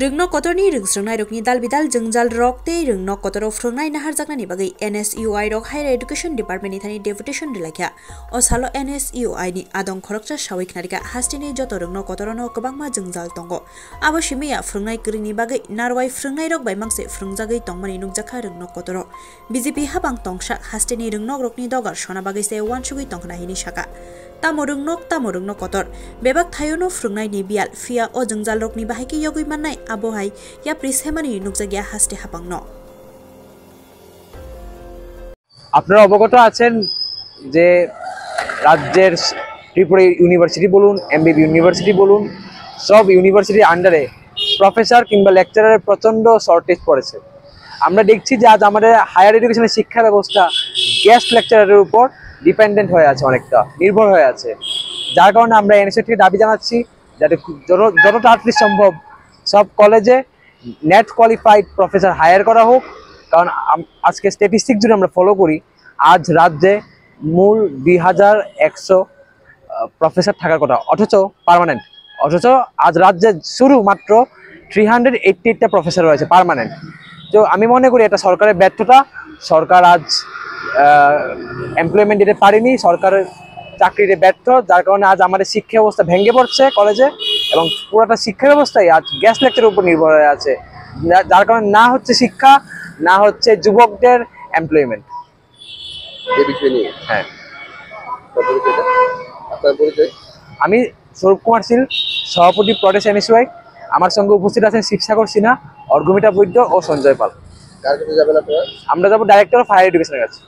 Rungno kotorni rungsrungnai rokni dalbidal jengjal rokte rungno kotoro frungnai nahar jaknani bagai NSUI rok Higher Education Department ni thani deputation dilakha osalo NSUI ni adong khorokcha sawik narika hastini joto rungno kotorono kwbangma jengjal tongo abo simia frungnai krini bagai narwai frungnai rok bai mangse frungjagai tongmani nukjakha rungno kotoro BJP habang tongsa hastini rungno rokni dogar sona bagai se wansugui tongkhna hini saka tamorungno kotor bebak thayono frungnai ni bial fia o jengjal rokni bahaki yogui mannai abohai ya prisemani nukjagya haste hapangno আপনারা অবগত আছেন যে রাজ্যের Tripura university বলুন এমবিবি university বলুন সব ইউনিভার্সিটির আন্ডারে প্রফেসর কিংবা লেকচারারের প্রচন্ড শর্টেজ পড়েছে। আমরা দেখছি যে আজ আমাদের হায়ার এডুকেশনের শিক্ষা ব্যবস্থা গেস্ট লেকচারারের উপর ডিপেন্ডেন্ট হয়ে আছে, অনেকটা নির্ভর হয়ে আছে। যার কারণে আমরা এনএসইউ থেকে দাবি জানাচ্ছি যাতে যত তাড়াতাড়ি সম্ভব সব কলেজে নেট কোয়ালিফাইড প্রফেসর হায়ার করা হোক। কারণ আজকে স্ট্যাটিস্টিক যদি আমরা ফলো করি, আজ রাজ্যে মূল 2100 প্রফেসর থাকার কথা, অথচ পার্মানেন্ট, অথচ আজ রাজ্যে শুরু মাত্র 388টা প্রফেসর রয়েছে পার্মানেন্ট। তো আমি মনে করি এটা সরকারের ব্যর্থতা। সরকার আজ এমপ্লয়মেন্ট দিতে পারেনি, সরকারের চাকরিতে ব্যর্থ, যার কারণে আজ আমাদের শিক্ষা ব্যবস্থা ভেঙে পড়ছে কলেজে এবং পুরোটা শিক্ষা ব্যবস্থাই আজ গেস্ট লেকচারের উপর নির্ভর হয়ে আছে, যার কারণে না হচ্ছে শিক্ষা, না হচ্ছে যুবকদের এমপ্লয়মেন্ট। হ্যাঁ, আমি স্বরূপ কুমার শীল, সভাপতি প্রদেশ এনএসইউ। আমার সঙ্গে উপস্থিত আছেন শিবসাগর সিনহা, অর্ঘমিতা বৈদ্য ও সঞ্জয় পাল। আমরা যাবো ডাইরেক্টর অফ হায়ার এডুকেশনের কাছে।